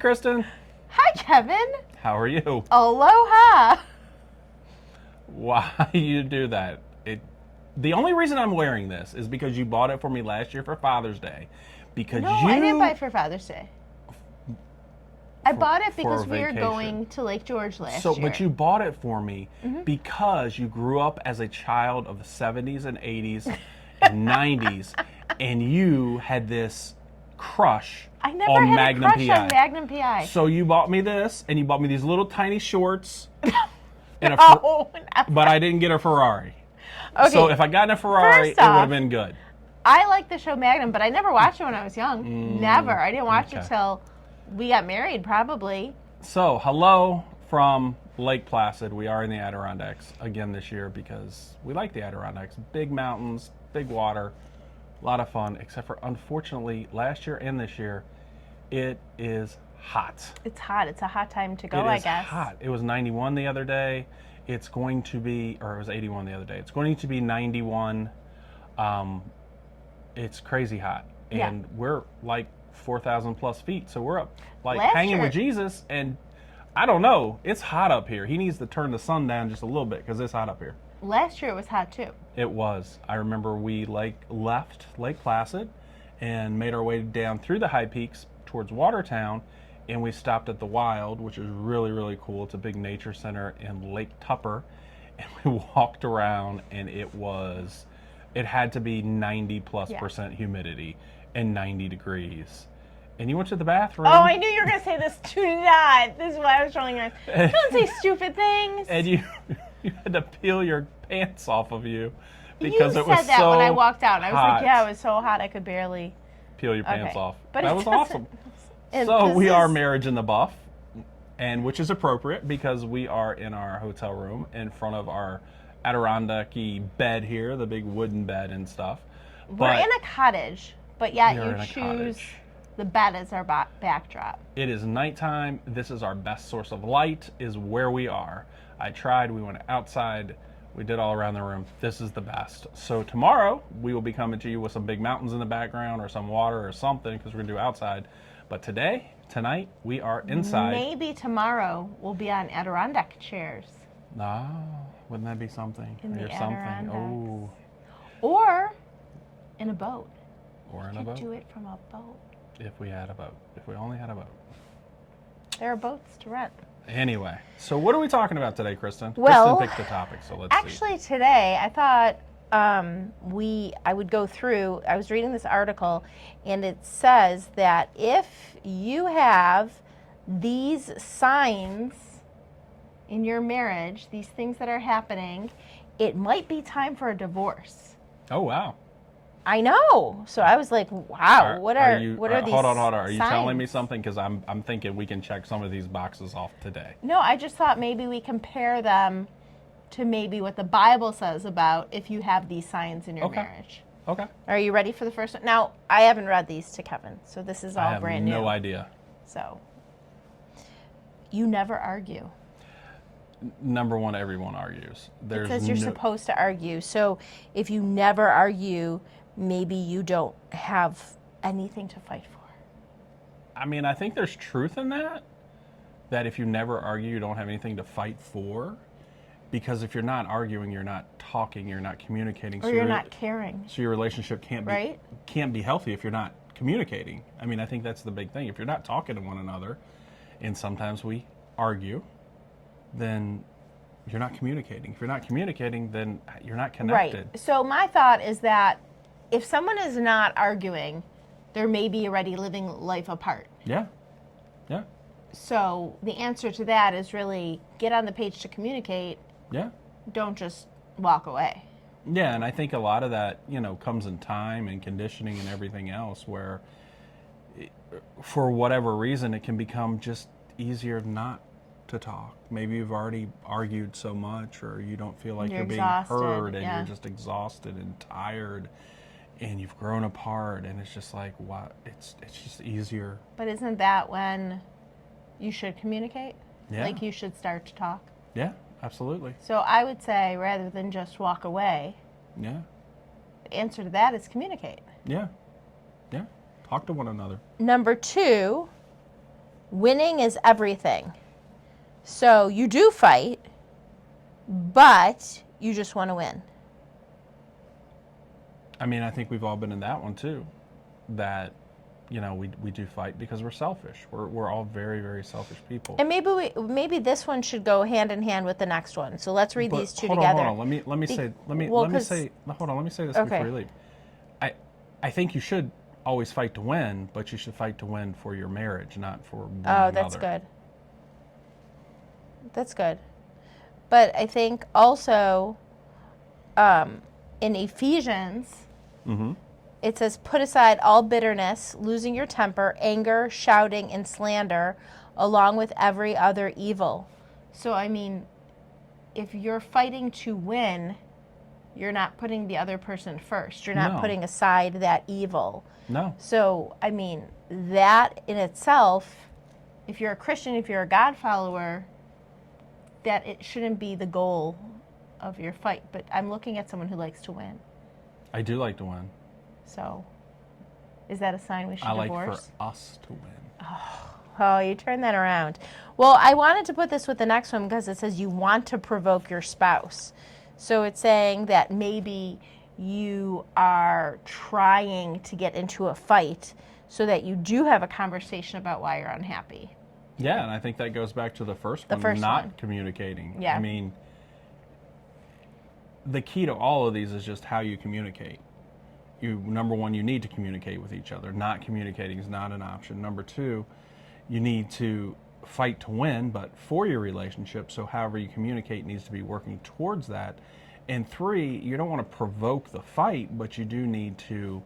Kristen. Hi, Kevin. How are you? Aloha. Why you do that? The only reason I'm wearing this is because you bought it for me last year for Father's Day. Because No, I didn't buy it for Father's Day. I bought it because we were going to Lake George last year. But you bought it for me because you grew up as a child of the 70s and 80s and 90s, and you had this crush I never on had Magnum a crush PI. on Magnum PI. So you bought me this, and you bought me these little tiny shorts, and No, but I didn't get a Ferrari. Okay. So if I got in a Ferrari, it would have been good. I like the show Magnum, but I never watched it when I was young. Never. I didn't watch it till we got married, probably. So, hello from Lake Placid. We are in the Adirondacks again this year because we like the Adirondacks. Big mountains, big water, a lot of fun, except for, unfortunately, last year and this year, it is hot. It's hot. It's a hot time to go, I guess. It is hot. It was 91 the other day. It's going to be, or it was 81 the other day. It's going to be 91. It's crazy hot. And we're like 4,000 plus feet. So we're up like hanging with Jesus. And I don't know. It's hot up here. He needs to turn the sun down just a little bit because it's hot up here. Last year it was hot too. It was. I remember we left Lake Placid and made our way down through the high peaks towards Watertown. And we stopped at the Wild, which is really, really cool. It's a big nature center in Lake Tupper. And we walked around, and it had to be 90+% humidity and 90 degrees. And you went to the bathroom. Oh, I knew you were going to say this. Do not. This is why I was rolling your eyes. Don't say stupid things. And you had to peel your pants off of you because it was so hot. You said that when I walked out. I was like, yeah, it was so hot I could barely peel your pants off. But that was awesome. So we are marriage in the buff, and which is appropriate because we are in our hotel room in front of our Adirondack-y bed here, the big wooden bed and stuff. We're in a cottage, but yet you choose the bed as our backdrop. It is nighttime. This is our best source of light, is where we are. I tried. We went outside. We did all around the room. This is the best. So tomorrow, we will be coming to you with some big mountains in the background or some water or something because we're going to do outside. But tonight, we are inside. Maybe tomorrow we'll be on Adirondack chairs. Oh, wouldn't that be something? In the Adirondacks. Oh. Or in a boat. Or in a boat. Do it from a boat. If we had a boat. If we only had a boat. There are boats to rent. Anyway, so what are we talking about today, Kristen? Well, Kristen picked the topic, so let's see. Actually, today I thought I would go through. I was reading this article, and it says that if you have these signs in your marriage, these things that are happening, it might be time for a divorce. Oh, wow. I know. So I was like, wow, what are these Hold on. Are you signs? telling me something? Because I'm thinking we can check some of these boxes off today. No, I just thought maybe we compare them to maybe what the Bible says about if you have these signs in your marriage. Okay. Are you ready for the first one? Now, I haven't read these to Kevin, so this is all brand new. I have no idea. So, you never argue. Number one, everyone argues. It says you're supposed to argue. So, if you never argue, maybe you don't have anything to fight for. I mean, I think there's truth in that. That if you never argue, you don't have anything to fight for. Because if you're not arguing, you're not talking, you're not communicating. Or you're not caring. So your relationship can't be healthy if you're not communicating. I mean, I think that's the big thing. If you're not talking to one another, and sometimes we argue, then you're not communicating. If you're not communicating, then you're not connected. Right. So my thought is that if someone is not arguing, they're maybe already living life apart. Yeah. Yeah. So the answer to that is really get on the page to communicate. Yeah. Don't just walk away. Yeah, and I think a lot of that, comes in time and conditioning and everything else where for whatever reason it can become just easier not to talk. Maybe you've already argued so much or you don't feel like you're being heard and you're just exhausted and tired and you've grown apart and it's just like, what? It's just easier. But isn't that when you should communicate? Yeah. Like you should start to talk? Yeah, absolutely. So I would say rather than just walk away, yeah, the answer to that is communicate. Yeah. Yeah. Talk to one another. Number 2, winning is everything. So you do fight, but you just want to win. I mean, I think we've all been in that one too. That, we do fight because we're selfish. We're all very, very selfish people. And maybe this one should go hand in hand with the next one. So let's read these two hold together. Hold on. Let me say this Okay. before you leave. I think you should always fight to win, but you should fight to win for your marriage, not for one Oh, that's another. good. That's good. But I think also in Ephesians, it says, put aside all bitterness, losing your temper, anger, shouting, and slander, along with every other evil. So, I mean, if you're fighting to win, you're not putting the other person first. You're not No. putting aside that evil. No. So, I mean, that in itself, if you're a Christian, if you're a God follower, that it shouldn't be the goal of your fight. But I'm looking at someone who likes to win. I do like to win. So, is that a sign we should I like divorce? for us to win. Oh, you turned that around. Well, I wanted to put this with the next one because it says you want to provoke your spouse. So it's saying that maybe you are trying to get into a fight so that you do have a conversation about why you're unhappy. Yeah, and I think that goes back to the first one, first not one. communicating. Yeah. I mean, the key to all of these is just how you communicate. Number one, you need to communicate with each other. Not communicating is not an option. Number two, you need to fight to win, but for your relationship. So however you communicate needs to be working towards that. And three, you don't want to provoke the fight, but you do need to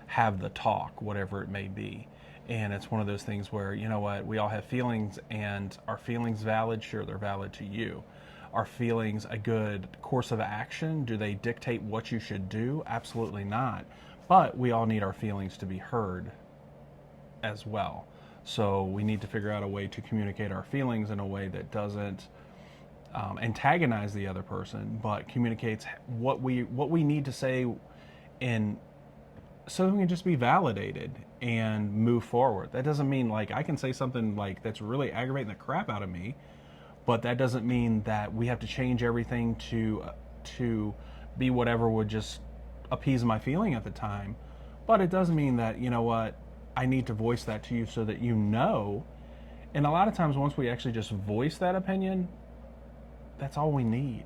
have the talk, whatever it may be. And it's one of those things where, you know what, we all have feelings, and are feelings valid? Sure, they're valid to you. Are feelings a good course of action? Do they dictate what you should do? Absolutely not. But we all need our feelings to be heard as well. So we need to figure out a way to communicate our feelings in a way that doesn't antagonize the other person, but communicates what we need to say, in so we can just be validated and move forward. That doesn't mean like I can say something like that's really aggravating the crap out of me, but that doesn't mean that we have to change everything to be whatever would just appease my feeling at the time. But it does mean that, you know what, I need to voice that to you so that you know. And a lot of times once we actually just voice that opinion, that's all we need.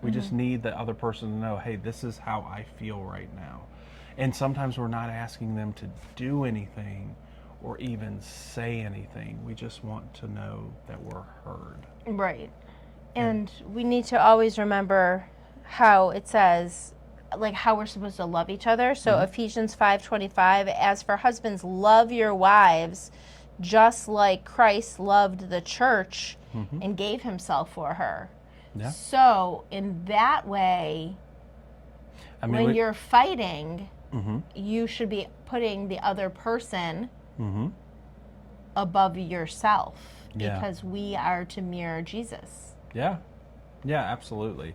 We just need the other person to know, hey, this is how I feel right now. And sometimes we're not asking them to do anything or even say anything. We just want to know that we're heard. Right. And we need to always remember how it says, like how we're supposed to love each other. So Ephesians 5:25, as for husbands, love your wives just like Christ loved the church and gave himself for her. Yeah. So in that way, I mean, when you're fighting, you should be putting the other person above yourself, because we are to mirror Jesus. Yeah, absolutely.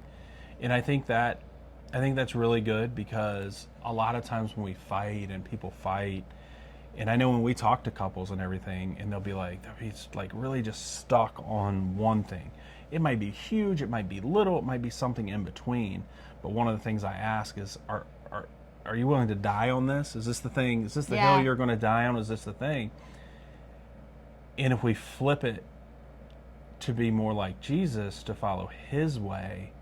And I think that's really good, because a lot of times when we fight and people fight, and I know when we talk to couples and everything, and they'll be like really just stuck on one thing. It might be huge, it might be little, it might be something in between. But one of the things I ask is, are you willing to die on this? Is this the thing? Is this the hill you're going to die on? Is this the thing? And if we flip it to be more like Jesus, to follow his way,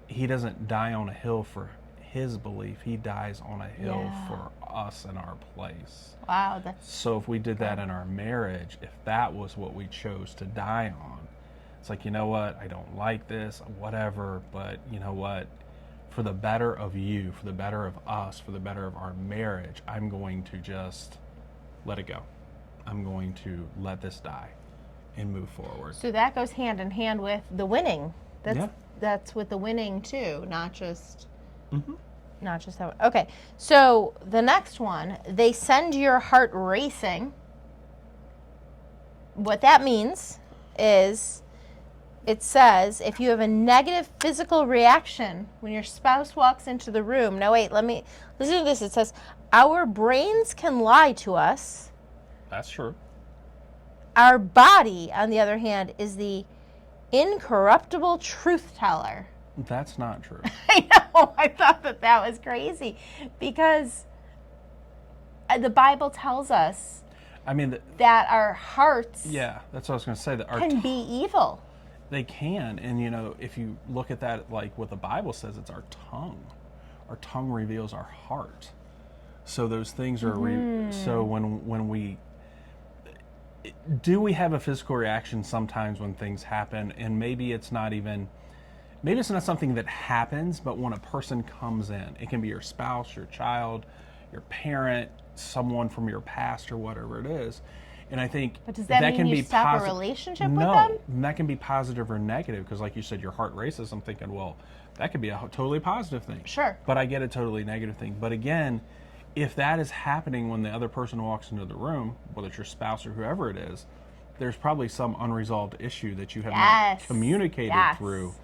he doesn't die on a hill for his belief. He dies on a hill for us in our place. Wow. So if we did that in our marriage, if that was what we chose to die on, it's like, you know what, I don't like this, whatever, but you know what, for the better of you, for the better of us, for the better of our marriage, I'm going to just let it go. I'm going to let this die and move forward. So that goes hand in hand with the winning. That's with the winning too, not just that. Okay, so the next one, they send your heart racing. What that means is, it says, if you have a negative physical reaction when your spouse walks into the room. Now wait, let me listen to this. It says, our brains can lie to us. That's true. Our body, on the other hand, is the incorruptible truth teller. That's not true. I know. I thought that was crazy because the Bible tells us I mean, that our hearts yeah, that's what I was going to say. That our can be evil. They can, and if you look at that, like what the Bible says, it's our tongue. Our tongue reveals our heart. So those things are. So when we we have a physical reaction sometimes when things happen, and maybe it's not something that happens, but when a person comes in, it can be your spouse, your child, your parent, someone from your past, or whatever it is. And I think but does that mean can you be stop a relationship with them? No, that can be positive or negative, because like you said, your heart races. I'm thinking, well, that could be a totally positive thing. Sure. But I get a totally negative thing. But again, if that is happening when the other person walks into the room, whether it's your spouse or whoever it is, there's probably some unresolved issue that you have not communicated through,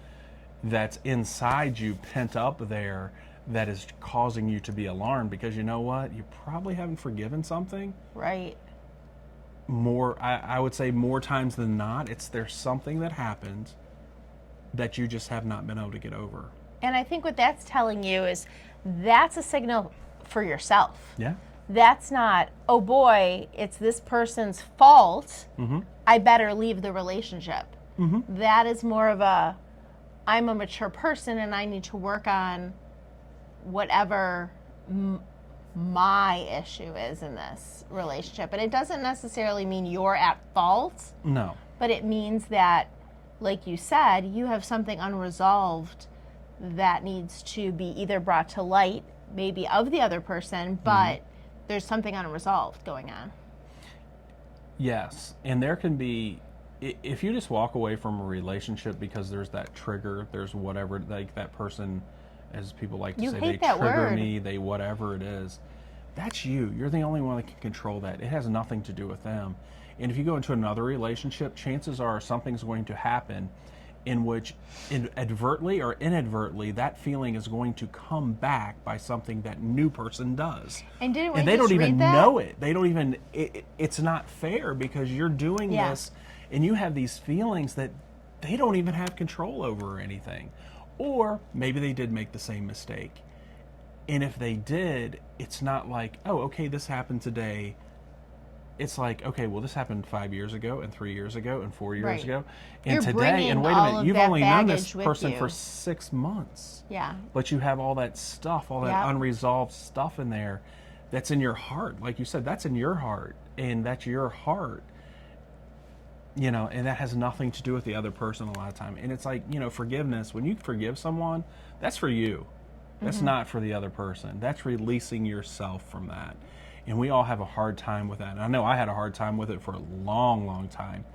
that's inside you, pent up there, that is causing you to be alarmed, because you know what? You probably haven't forgiven something. Right. I would say more times than not, there's something that happened that you just have not been able to get over. And I think what that's telling you is that's a signal for yourself. Yeah. That's not, oh boy, it's this person's fault. Mm-hmm. I better leave the relationship. Mm-hmm. That is more of I'm a mature person and I need to work on whatever my issue is in this relationship. And it doesn't necessarily mean you're at fault. No. But it means that, like you said, you have something unresolved that needs to be either brought to light, maybe of the other person, but there's something unresolved going on. Yes. And there can be, if you just walk away from a relationship because there's that trigger, there's whatever, like that person, as people like to say, they trigger me, they whatever it is, that's you. You're the only one that can control that. It has nothing to do with them. And if you go into another relationship, chances are something's going to happen in which advertently or inadvertently that feeling is going to come back by something that new person does. And they don't even know it. They don't even, it's not fair, because you're doing this and you have these feelings that they don't even have control over or anything. Or maybe they did make the same mistake. And if they did, it's not like, oh, okay, this happened today. It's like, okay, well, this happened 5 years ago and 3 years ago and 4 years ago. And you're today, and wait a minute, you've only known this person for 6 months. Yeah. But you have all that stuff, all that unresolved stuff in there that's in your heart. Like you said, that's in your heart. And that's your heart. And that has nothing to do with the other person a lot of time. And it's like, forgiveness, when you forgive someone, that's for you. That's not for the other person. That's releasing yourself from that. And we all have a hard time with that. And I know I had a hard time with it for a long, long time.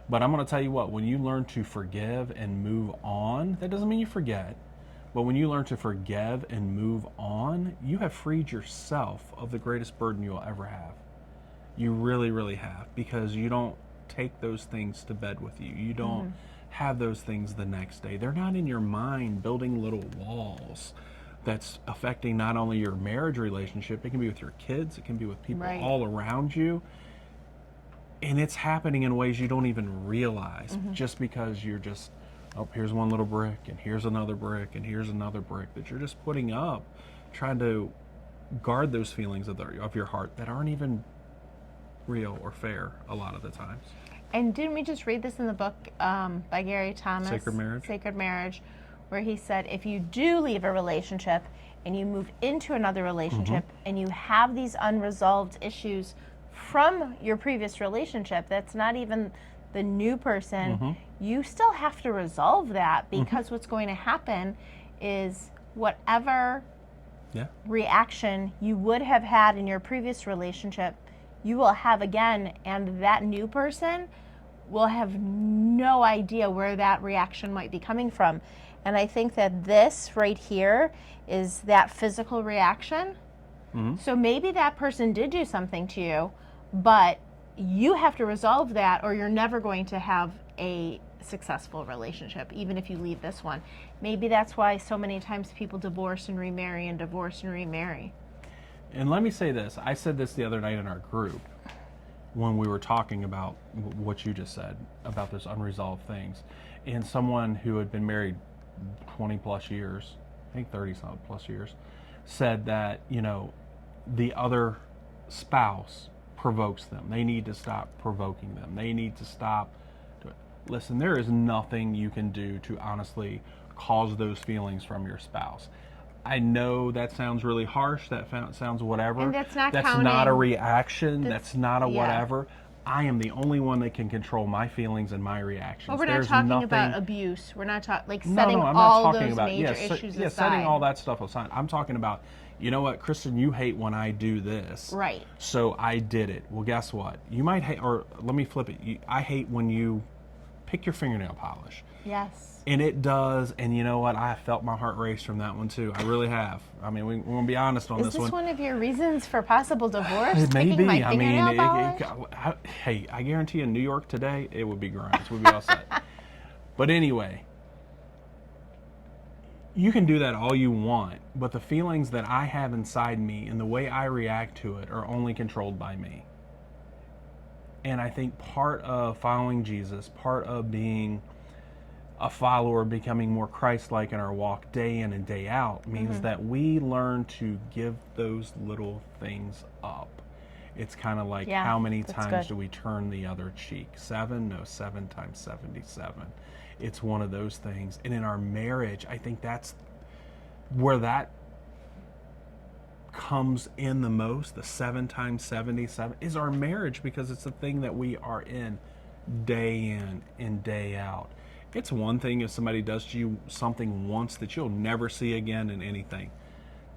But I'm going to tell you what, when you learn to forgive and move on, that doesn't mean you forget. But when you learn to forgive and move on, you have freed yourself of the greatest burden you'll ever have. You really, really have. Because you don't take those things to bed with you. You don't have those things the next day. They're not in your mind building little walls that's affecting not only your marriage relationship, it can be with your kids, it can be with people all around you. And it's happening in ways you don't even realize, just because you're just, oh, here's one little brick, and here's another brick, and here's another brick that you're just putting up, trying to guard those feelings of your heart that aren't even real or fair a lot of the times. And didn't we just read this in the book by Gary Thomas? Sacred Marriage, where he said if you do leave a relationship and you move into another relationship and you have these unresolved issues from your previous relationship, that's not even the new person, you still have to resolve that, because what's going to happen is whatever reaction you would have had in your previous relationship, you will have again, and that new person will have no idea where that reaction might be coming from. And I think that this right here is that physical reaction. So maybe that person did do something to you, but you have to resolve that, or you're never going to have a successful relationship, even if you leave this one. Maybe that's why so many times people divorce and remarry and divorce and remarry. And let me say this. I said this the other night in our group. when we were talking about what you just said about those unresolved things. And someone who had been married 20 plus years, I think 30 some plus years, said that, the other spouse provokes them. They need to stop provoking them. They need to stop. Listen, there is nothing you can do to honestly cause those feelings from your spouse. I know that sounds really harsh. That sounds whatever. And that's not not a reaction. That's not a yeah. whatever. I am the only one that can control my feelings and my reactions. Well, we're not talking about abuse. We're not talking like No, setting I'm all not talking those about major issues aside. setting all that stuff aside. I'm talking about, you know what, Kristen, you hate when I do this. Right. So I did it. Well, guess what? You might hate, or let me flip it. I hate when you pick your fingernail polish. Yes. And it does, and you know what? I felt my heart race from that one too. I really have. I mean, we're going to be honest on this one. Is this one of your reasons for possible divorce? It may be. My fingernail polish? Hey, I guarantee in New York today, it would be grimes. We'd be all set. But anyway, you can do that all you want, but the feelings that I have inside me and the way I react to it are only controlled by me. And I think part of following Jesus, part of being a follower, becoming more Christ-like in our walk day in and day out, means that we learn to give those little things up. It's kind of like, how many times do we turn the other cheek? 7? No, 7 times 77. It's one of those things. And in our marriage, I think that's where that comes in the most. The 7 times 77 is our marriage, because it's the thing that we are in and day out. It's one thing if somebody does to you something once that you'll never see again in anything.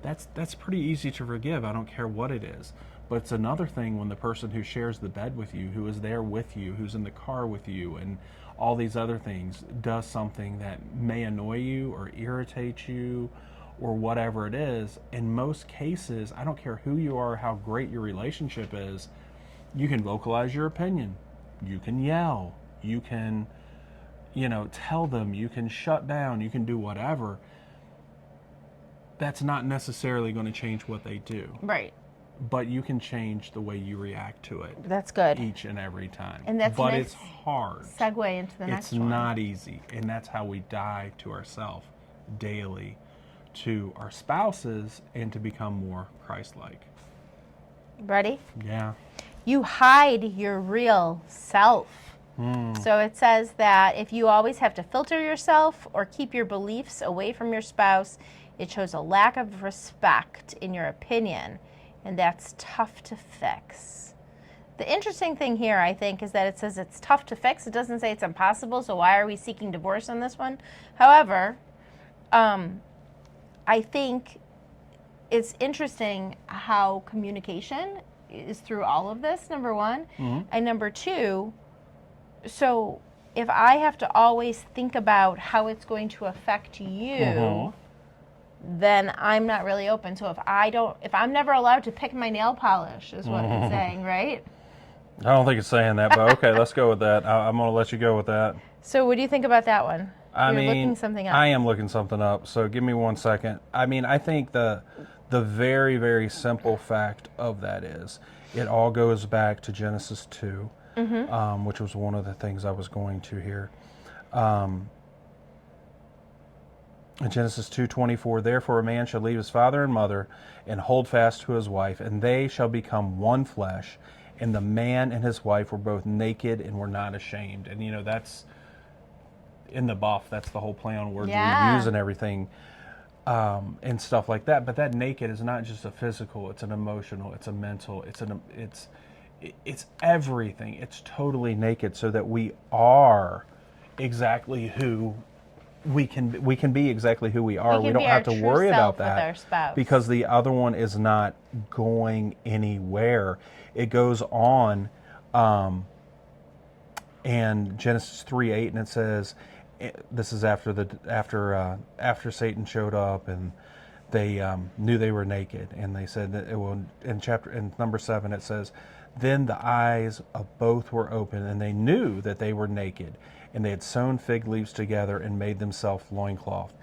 That's pretty easy to forgive. I don't care what it is. But it's another thing when the person who shares the bed with you, who is there with you, who's in the car with you, and all these other things, does something that may annoy you or irritate you or whatever it is. In most cases, I don't care who you are, how great your relationship is, you can vocalize your opinion. You can yell. You can, tell them. You can shut down. You can do whatever. That's not necessarily going to change what they do. Right. But you can change the way you react to it. That's good. Each and every time. And that's but nice it's hard. Segue into the next one. It's not easy. And that's how we die to ourselves daily, to our spouses, and to become more Christ-like. Ready? Yeah. You hide your real self. So it says that if you always have to filter yourself or keep your beliefs away from your spouse, it shows a lack of respect in your opinion, and that's tough to fix. The interesting thing here, I think, is that it says it's tough to fix. It doesn't say it's impossible, so why are we seeking divorce on this one? However, I think it's interesting how communication is through all of this, number one. And number two, so if I have to always think about how it's going to affect you, then I'm not really open. So if I'm never allowed to pick my nail polish, is what it's saying, right? I don't think it's saying that, but okay, let's go with that. I'm going to let you go with that. So what do you think about that one? You're looking something up. I am looking something up, so give me 1 second. I mean, I think the very, very simple fact of that is it all goes back to Genesis 2, which was one of the things I was going to here. In Genesis 2:24, therefore a man shall leave his father and mother and hold fast to his wife, and they shall become one flesh. And the man and his wife were both naked and were not ashamed. And that's in the buff. That's the whole play on words we use and everything, and stuff like that. But that naked is not just a physical; it's an emotional, it's a mental, it's everything. It's totally naked, so that we are exactly who we can be exactly who we are. We don't have to worry about that because the other one is not going anywhere. It goes on, and Genesis 3:8, and it says, this is after Satan showed up and they knew they were naked, and they said that in number 7 it says, then the eyes of both were open, and they knew that they were naked, and they had sewn fig leaves together and made themselves loincloth.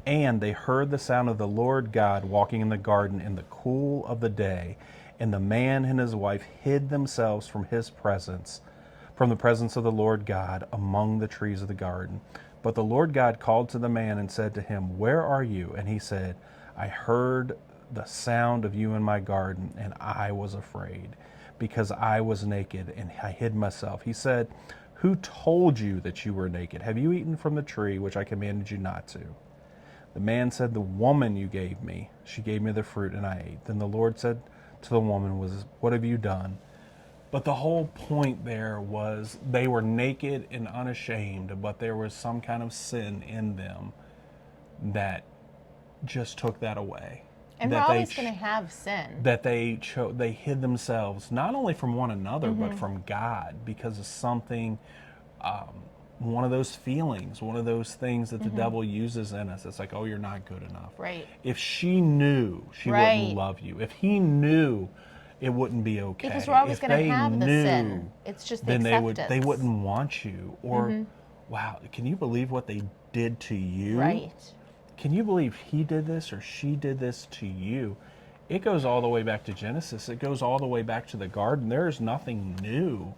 And they heard the sound of the Lord God walking in the garden in the cool of the day. And the man and his wife hid themselves from his presence, from the presence of the Lord God, among the trees of the garden. But the Lord God called to the man and said to him, "Where are you?" And he said, "I heard the sound of you in my garden, and I was afraid, because I was naked, and I hid myself." He said, "Who told you that you were naked? Have you eaten from the tree which I commanded you not to?" The man said, "The woman you gave me, she gave me the fruit, and I ate." Then the Lord said to the woman, "What have you done?" But the whole point there was they were naked and unashamed, but there was some kind of sin in them that just took that away. And that we're always going to have sin. That they hid themselves not only from one another, but from God, because of something, one of those feelings, one of those things that the devil uses in us. It's like, oh, you're not good enough. Right. If she knew, she wouldn't love you. If he knew, it wouldn't be okay. Because we're always going to have the sin. It's just the acceptance. They wouldn't want you. Or, wow, can you believe what they did to you? Right. Can you believe he did this or she did this to you? It goes all the way back to Genesis. It goes all the way back to the garden. There is nothing new.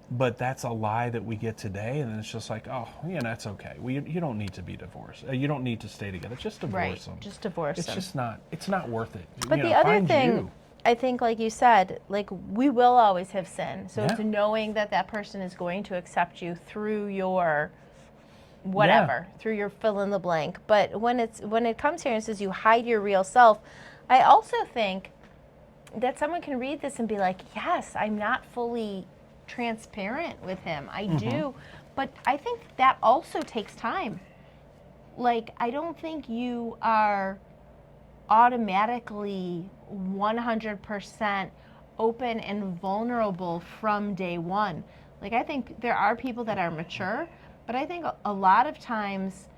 But that's a lie that we get today, and it's just like, oh, yeah, that's okay. You don't need to be divorced. You don't need to stay together. Just divorce them. Just divorce them. It's not worth it. But the other thing, I think, like you said, like, we will always have sin. So it's knowing that that person is going to accept you through your whatever, through your fill in the blank. But when it comes here and says you hide your real self, I also think that someone can read this and be like, yes, I'm not fully transparent with him. I do. But I think that also takes time. Like, I don't think you are automatically 100% open and vulnerable from day one. Like, I think there are people that are mature, but I think a lot of times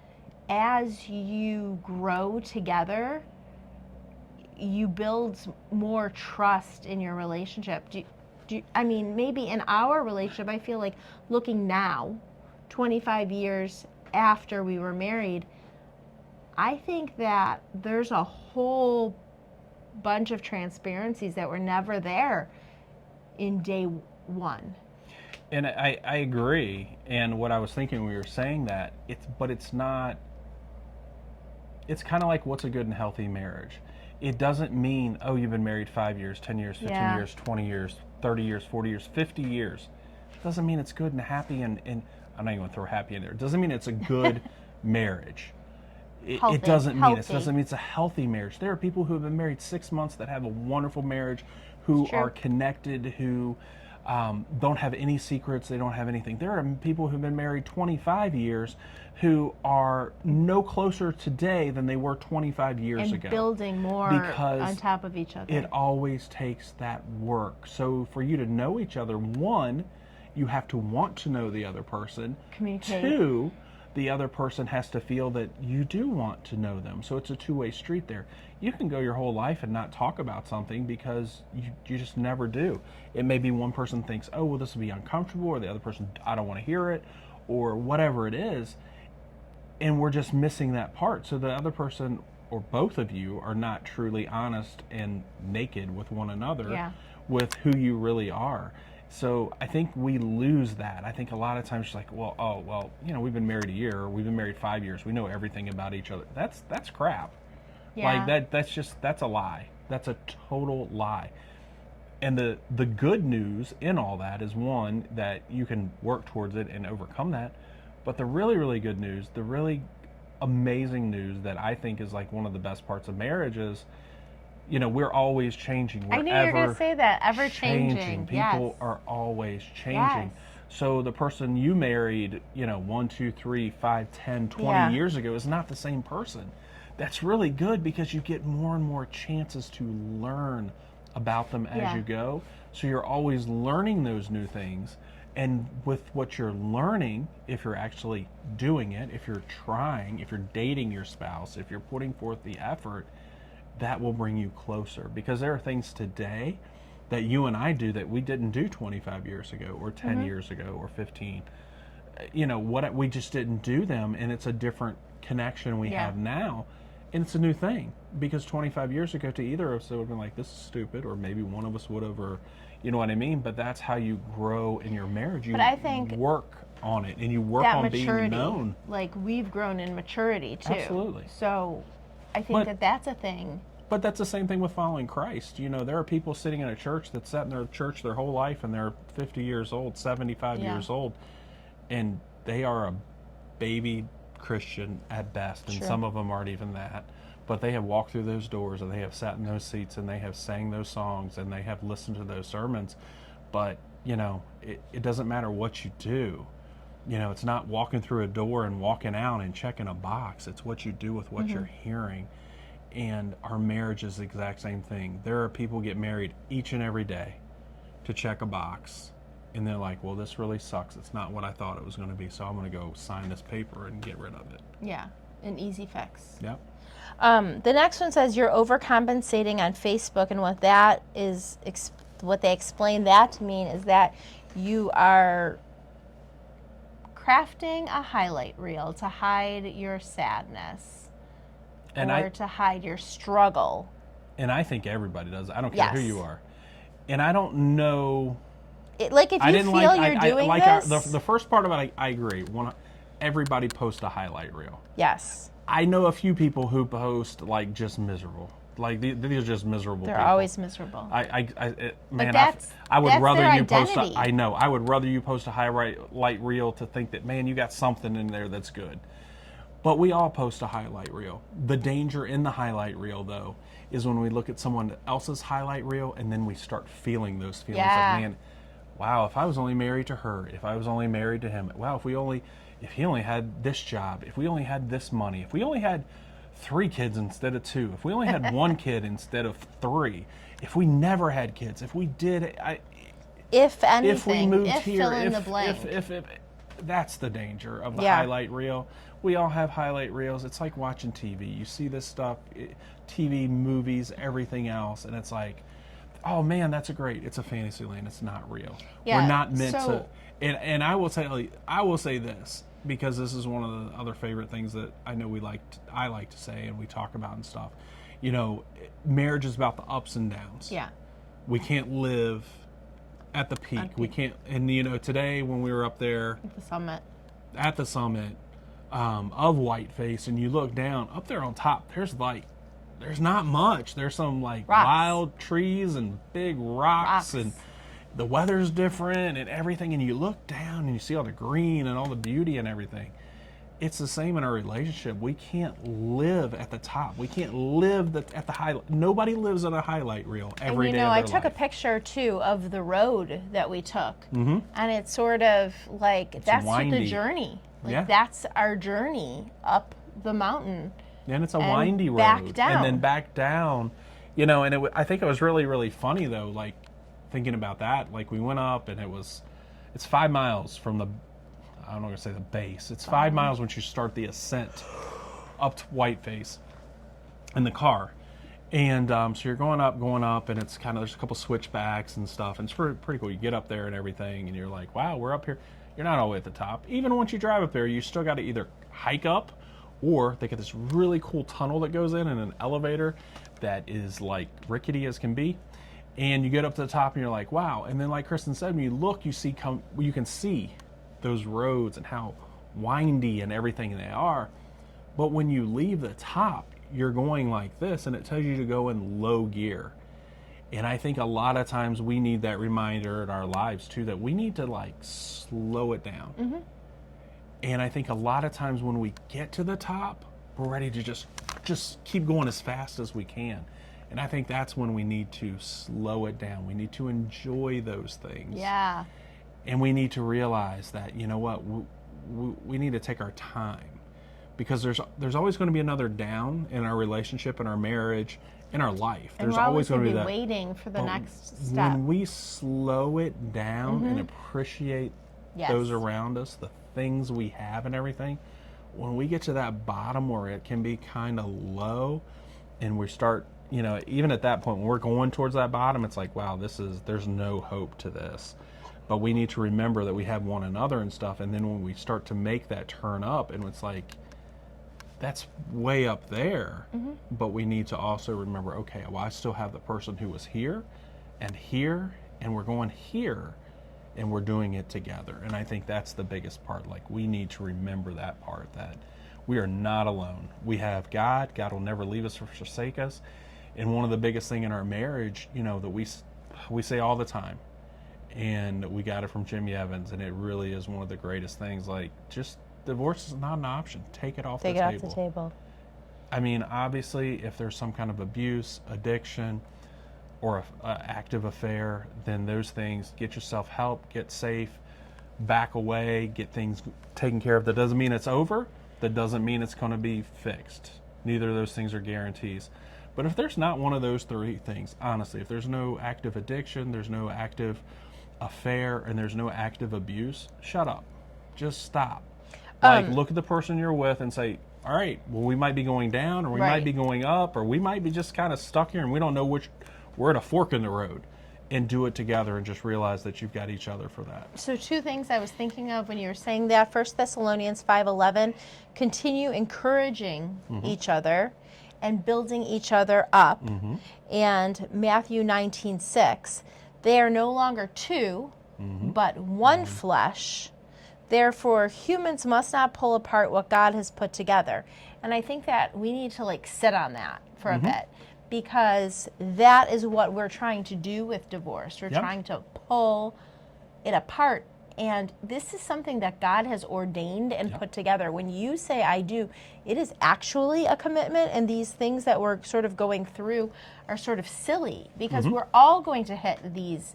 as you grow together, you build more trust in your relationship. I mean, maybe in our relationship, I feel like looking now, 25 years after we were married, I think that there's a whole bunch of transparencies that were never there in day one. And I agree. And what I was thinking when we were saying that, it's not, it's kind of like, what's a good and healthy marriage? It doesn't mean, oh, you've been married 5 years, 10 years, 15 years, 20 years, 30 years, 40 years, 50 years. It doesn't mean it's good and happy, and I'm not even going to throw happy in there. It doesn't mean it's a good marriage. It doesn't mean it's a healthy marriage. There are people who have been married 6 months that have a wonderful marriage, who are connected, who don't have any secrets, they don't have anything. There are people who've been married 25 years who are no closer today than they were 25 years ago. And building more on top of each other. It always takes that work. So for you to know each other, one, you have to want to know the other person. Communicate. Two, the other person has to feel that you do want to know them. So it's a two-way street there. You can go your whole life and not talk about something because you just never do. It may be one person thinks, oh, well, this will be uncomfortable, or the other person, I don't want to hear it, or whatever it is. And we're just missing that part. So the other person, or both of you, are not truly honest and naked with one another with who you really are. So I think we lose that. I think a lot of times it's like, well, we've been married a year, or we've been married 5 years. We know everything about each other. That's crap. Yeah. Like that's a lie. That's a total lie. And the good news in all that is, one, that you can work towards it and overcome that. But the really, really good news, the really amazing news that I think is like one of the best parts of marriage is, we're always changing. I knew you were going to say that. Ever changing. People are always changing. So the person you married, 1, 2, 3, 5, 10, 20 years ago is not the same person. That's really good because you get more and more chances to learn about them as you go. So you're always learning those new things. And with what you're learning, if you're actually doing it, if you're trying, if you're dating your spouse, if you're putting forth the effort, that will bring you closer. Because there are things today that you and I do that we didn't do 25 years ago, or 10 years ago, or 15. We just didn't do them, and it's a different connection we Yeah. have now. And it's a new thing, because 25 years ago to either of us, it would have been like, this is stupid, or maybe one of us would have, or you know what I mean? But that's how you grow in your marriage. You But I think work on it, and you work that on maturity, being known. like we've grown in maturity too. Absolutely. So I think But- that's a thing. But that's the same thing with following Christ. You know, there are people sitting in a church that sat in their church their whole life, and they're 50 years old, 75 Yeah. years old, and they are a baby Christian at best, and Sure. some of them aren't even that. But they have walked through those doors, and they have sat in those seats, and they have sang those songs, and they have listened to those sermons. But, you know, it doesn't matter what you do. You know, it's not walking through a door and walking out and checking a box. It's what you do with what you're hearing. And our marriage is the exact same thing. There are people get married each and every day to check a box, and they're like, well, this really sucks. It's not what I thought it was going to be, so I'm going to go sign this paper and get rid of it. Yeah, an easy fix. Yep. The next one says you're overcompensating on Facebook, and what that is, what they explain that to mean is that you are crafting a highlight reel to hide your sadness, or to hide your struggle. And I think everybody does. I don't care who Yes. you are. And I don't know. Like if I you didn't feel like. you're I doing like this, the first part of it. I agree. Everybody posts a highlight reel. yes, I know a few people who post like just miserable. Like these are just miserable. they're people. always miserable. Man, that's I would rather their you post. identity. I know. I would rather you post a highlight reel to think that, man, you got something in there that's good. But we all post a highlight reel. The danger in the highlight reel, though, is when we look at someone else's highlight reel and then we start feeling those feelings Yeah. like, man, wow, if I was only married to her, if I was only married to him, wow, if he only had this job, if we only had this money, if we only had 3 kids instead of 2, if we only had 1 kid instead of 3, if we never had kids, if we did, If anything, if we moved if here, fill in the blank. if that's the danger of the Yeah. highlight reel. We all have highlight reels. It's like watching TV. You see this stuff, TV, movies, everything else, and it's like, oh man, that's it's a fantasy land. It's not real. Yeah, We're not meant to. so- And I will say this, because this is one of the other favorite things that I know I like to say and we talk about and stuff. You know, marriage is about the ups and downs. Yeah. We can't live at the peak. We can't. And you know, today when we were up there The summit. at the summit of Whiteface, and you look down up there on top, there's not much. There's some Rocks. wild trees and big rocks, Rocks. and the weather's different and everything. And you look down and you see all the green and all the beauty and everything. It's the same in our relationship. We can't live at the top. We can't live at the highlight. Nobody lives at a highlight reel every And day you know, of I their took a life. picture too of the road that we took, and it's sort of like that's the windy. journey. Like Yeah. that's our journey up the mountain. And it's a and windy road. back down. And then back down. You know, and I think it was really, really funny, though, like, thinking about that. Like, we went up, and it's 5 miles from I'm not going to say the base. It's 5 miles once you start the ascent up to Whiteface in the car. And so you're going up, and it's there's a couple switchbacks and stuff. And it's pretty cool. You get up there and everything, and you're like, wow, we're up here. You're not all the way at the top. Even once you drive up there, you still got to either hike up, or they get this really cool tunnel that goes in and an elevator that is like rickety as can be. And you get up to the top and you're like, wow. And then like Kristen said, when you look, you can see those roads and how windy and everything they are. But when you leave the top, you're going like this, and it tells you to go in low gear. And I think a lot of times we need that reminder in our lives too, that we need to like slow it down. Mm-hmm. And I think a lot of times when we get to the top, we're ready to just keep going as fast as we can. And I think that's when we need to slow it down. We need to enjoy those things. Yeah. And we need to realize that, you know what, we need to take our time, because there's always going to be another down in our relationship, in our marriage, in our life. And There's we're always going to be that. waiting for the But next step. when we slow it down and appreciate Yes. those around us, the things we have and everything, when we get to that bottom where it can be kind of low, and we start, you know, even at that point when we're going towards that bottom, it's like, wow, there's no hope to this. But we need to remember that we have one another and stuff. And then when we start to make that turn up, and it's like, that's way up there. But we need to also remember, okay, well, I still have the person who was here, and we're going here, and we're doing it together. And I think that's the biggest part. Like, we need to remember that part, that we are not alone. We have God. God will never leave us or forsake us. And one of the biggest thing in our marriage, you know, that we say all the time, and we got it from Jimmy Evans, and it really is one of the greatest things. Like, just divorce is not an option. Take it off the table. Take it off the table. I mean, obviously, if there's some kind of abuse, addiction, or an active affair, then those things, get yourself help, get safe, back away, get things taken care of. That doesn't mean it's over. That doesn't mean it's going to be fixed. Neither of those things are guarantees. But if there's not one of those three things, honestly, if there's no active addiction, there's no active affair, and there's no active abuse, shut up. Just stop. Like, look at the person you're with and say, all right, well, we might be going down, or we might be going up, or we might be just kind of stuck here and we don't know which. We're at a fork in the road, and do it together, and just realize that you've got each other for that. So two things I was thinking of when you were saying that. 1 Thessalonians 5:11, continue encouraging each other and building each other up. And Matthew 19:6, they are no longer two, but one flesh. Therefore, humans must not pull apart what God has put together. And I think that we need to like sit on that for a bit, because that is what we're trying to do with divorce. We're trying to pull it apart. And this is something that God has ordained and put together. When you say I do, it is actually a commitment. And these things that we're sort of going through are sort of silly, because we're all going to hit these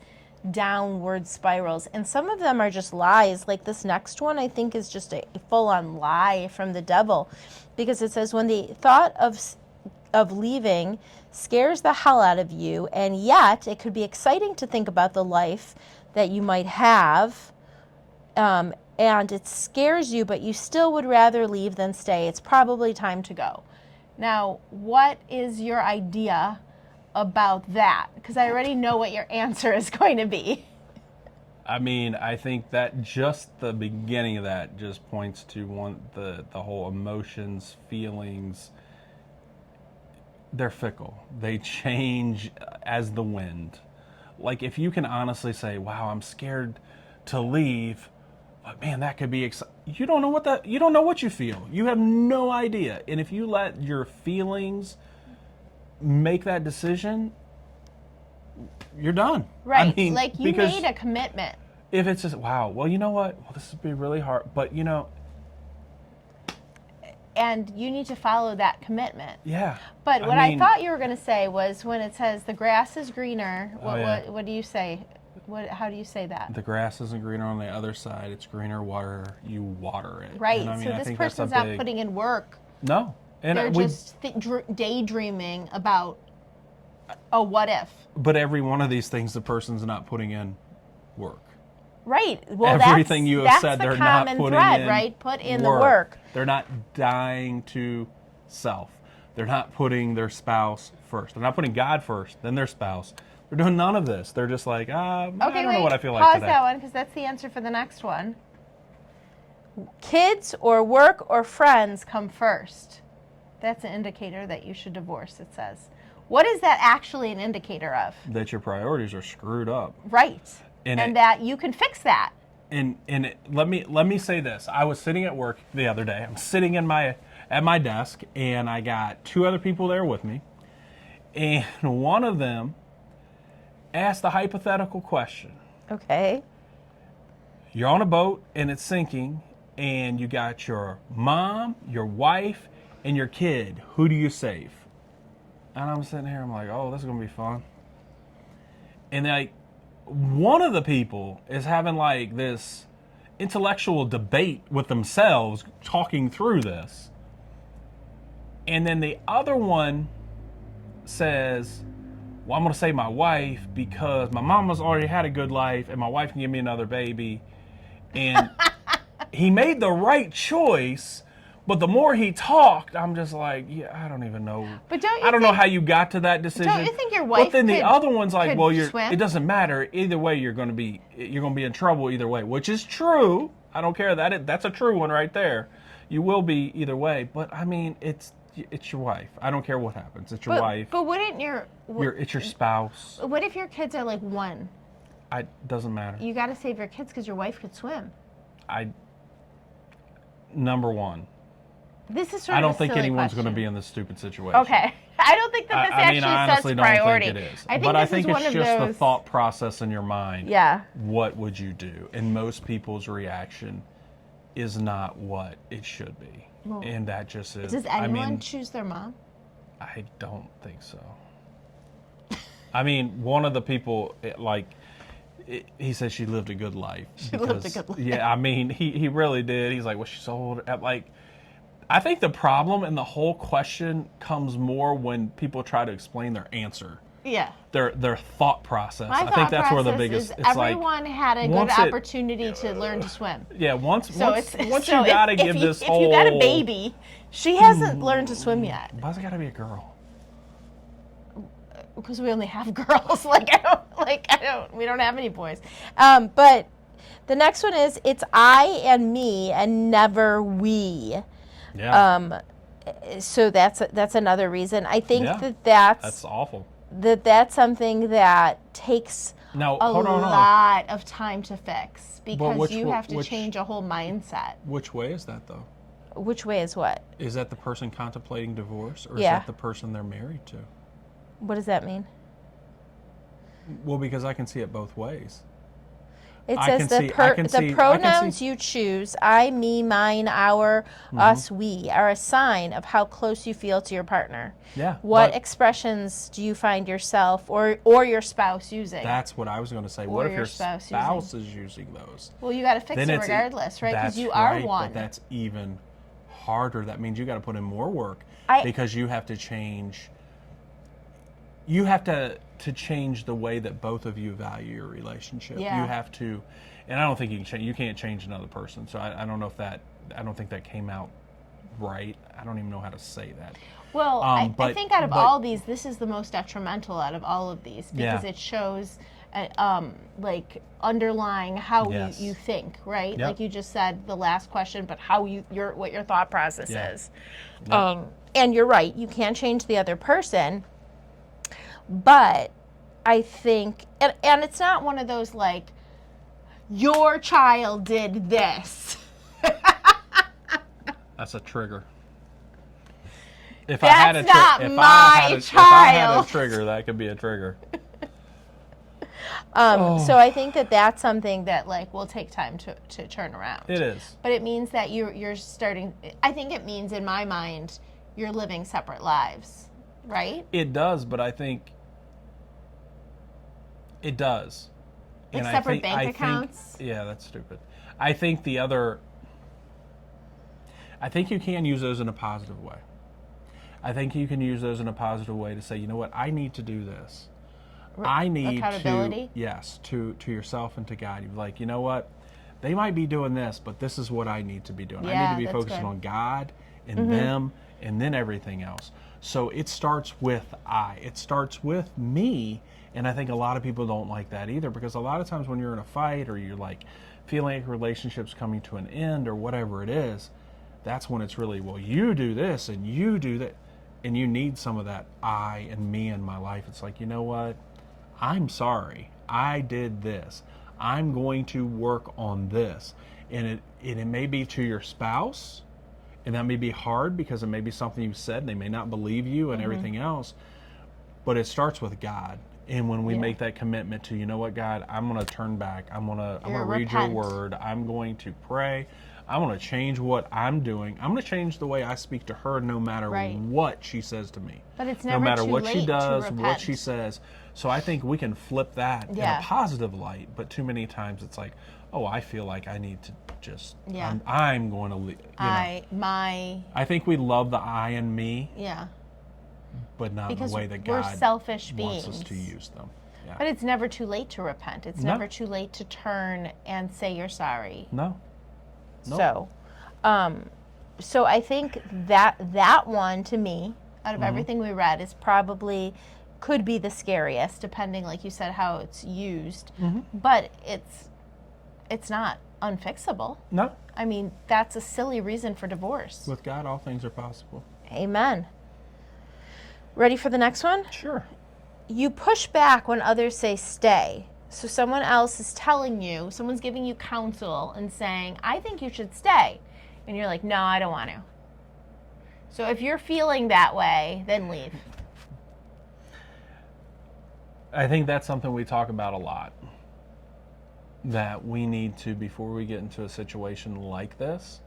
downward spirals. And some of them are just lies. Like this next one, I think, is just a full-on lie from the devil, because it says, when the thought of leaving scares the hell out of you, and yet it could be exciting to think about the life that you might have, and it scares you, but you still would rather leave than stay. It's probably time to go. Now, what is your idea about that? Because I already know what your answer is going to be. I mean, I think that just the beginning of that just points to the whole emotions, feelings. They're fickle. They change as the wind. Like, if you can honestly say, wow, I'm scared to leave, but man, that could be exciting. You don't know what you feel. You have no idea. And if you let your feelings make that decision, you're done. Right. I mean, like, you made a commitment. If it's just, wow, well, you know what? Well, this would be really hard, but you know. And you need to follow that commitment. Yeah. But what I thought you were going to say was, when it says the grass is greener, what do you say? How do you say that? The grass isn't greener on the other side. It's greener where you water it. Right. And I mean, so this person's not putting in work. No. And they're just daydreaming about a what if. But every one of these things, the person's not putting in work. Right. Well, everything you have said, they're not putting thread, in right? Put in the work. They're not dying to self. They're not putting their spouse first. They're not putting God first, then their spouse. They're doing none of this. They're just like, I don't know what I feel like today. Pause that one, because that's the answer for the next one. Kids or work or friends come first. That's an indicator that you should divorce, it says. What is that actually an indicator of? That your priorities are screwed up. Right. And that you can fix that. And let me say this. I was sitting at work the other day. I'm sitting at my desk, and I got two other people there with me. And one of them asked a hypothetical question. Okay. You're on a boat, and it's sinking, and you got your mom, your wife, and your kid. Who do you save? And I'm sitting here, I'm like, oh, this is going to be fun. And like, one of the people is having like this intellectual debate with themselves, talking through this. And then the other one says, well, I'm going to save my wife because my mama's already had a good life and my wife can give me another baby. And he made the right choice, but the more he talked, I'm just like, yeah, I don't even know. But I don't know how you got to that decision. Don't you think your wife? But then the other one's like, well, swim? It doesn't matter either way. You're going to be in trouble either way, which is true. I don't care that's a true one right there. You will be either way, but I mean, it's your wife. I don't care what happens. It's your wife. But wouldn't It's your spouse. what if your kids are like 1? Doesn't matter. You got to save your kids because your wife could swim. Number one. This is sort I of don't a think silly anyone's going to question. be in this stupid situation. Okay. I don't think that this I mean, I actually honestly sets don't priority. think it is. I think But this I think is one it's of just those... the thought process in your mind. Yeah. What would you do? And most people's reaction is not what it should be. Well, and that just is... Does anyone choose their mom? I don't think so. I mean, one of the people, he said she lived a good life. She lived a good life. Yeah, I mean, he really did. He's like, well, she's old. I think the problem in the whole question comes more when people try to explain their answer. Yeah. Their thought process. My I think that's where the process biggest. is It's everyone had a good opportunity to learn to swim. Yeah, once you If gotta give this whole. If you got a baby, she hasn't learned to swim yet. Why's it gotta be a girl? Because we only have girls. We don't have any boys. But the next one is it's I and me and never we. Yeah. So that's another reason. I think that's awful. That's something that takes Now, a hold on. lot of time to fix because you have to which- change a whole mindset. Which way is that though? Which way is what? Is that the person contemplating divorce, or is Yeah. that the person they're married to? What does that mean? Well, because I can see it both ways. It I says can the see- pronouns you choose, I, me, mine, our, us, we, are a sign of how close you feel to your partner. Yeah. What but expressions do you find yourself or your spouse using? that's what I was going to say. What if your your spouse spouse is using those? Well, you got to fix Then it it's- regardless, right? Because That's you are right, one. But that's even harder. That means you got to put in more work because you have to change. You have to change the way that both of you value your relationship. Yeah. You have to, and I don't think you can change. You can't change another person. So I don't know if that. I don't think that came out right. I don't even know how to say that. Well, I think out of but- all these, this is the most detrimental out of all of these because Yeah. it shows, underlying how Yes. you think, right? Yep. Like you just said, the last question, but how what your thought process Yeah. is. Yep. And you're right, you can't change the other person, but I think, and it's not one of those like, your child did this. That's a trigger. If That's I had a not if my I had a, If I had a child. trigger, that could be a trigger. So I think that's something that will take time to turn around. It is. But it means that you're starting, I think it means in my mind, you're living separate lives, right? It does, but I think it does. Like And separate I think, bank accounts? Yeah, that's stupid. I think I think you can use those in a positive way. I think you can use those in a positive way to say, you know what, I need to do this. I need accountability? to yourself and to God. You're like, you know what, they might be doing this, but this is what I need to be doing. I Yeah, need to be that's focusing good. on God and them and then everything else. So it starts with it starts with me. And I think a lot of people don't like that either, because a lot of times when you're in a fight or you're like feeling like a relationship's coming to an end or whatever it is, that's when it's really, well, you do this and you do that. And you need some of that I and me in my life. It's like, you know what? I'm sorry. I did this. I'm going to work on this. And it may be to your spouse, and that may be hard because it may be something you said and they may not believe you and everything else. But it starts with God. And when we make that commitment to, you know what, God, I'm going to turn back. I'm going to read your repent. word. I'm going to pray. I'm going to change what I'm doing. I'm going to change the way I speak to her no matter what she says to me. But it's no never matter too what late she to does, what repent. she says. So I think we can flip that in a positive light. But too many times it's like, oh, I feel like I need to just, I'm going to leave. I think we love the I and me, but not because in the way that we're God selfish wants beings. us to use them. Yeah. But it's never too late to repent. It's No. never too late to turn and say you're sorry. No. So, so I think that one to me, out of everything we read, is probably could be the scariest, depending, like you said, how it's used. But it's not unfixable. No. I mean, that's a silly reason for divorce. With God, all things are possible. Amen. Ready for the next one? Sure. You push back when others say stay. So someone else is telling you, someone's giving you counsel and saying, I think you should stay. And you're like, no, I don't want to. So if you're feeling that way, then leave. I think that's something we talk about a lot. That we need to, before we get into a situation like this,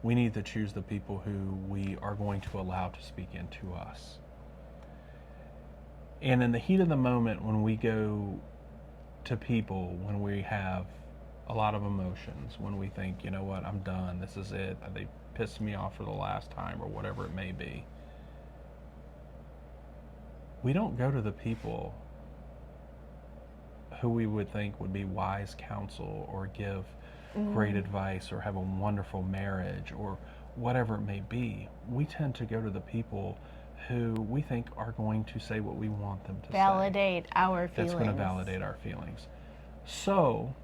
we need to choose the people who we are going to allow to speak into us. And in the heat of the moment, when we go to people, when we have a lot of emotions, when we think, you know what, I'm done, this is it, they pissed me off for the last time, or whatever it may be, we don't go to the people who we would think would be wise counsel or give great advice or have a wonderful marriage or whatever it may be. We tend to go to the people who we think are going to say what we want them to Validate our say. feelings. That's going to validate our feelings. So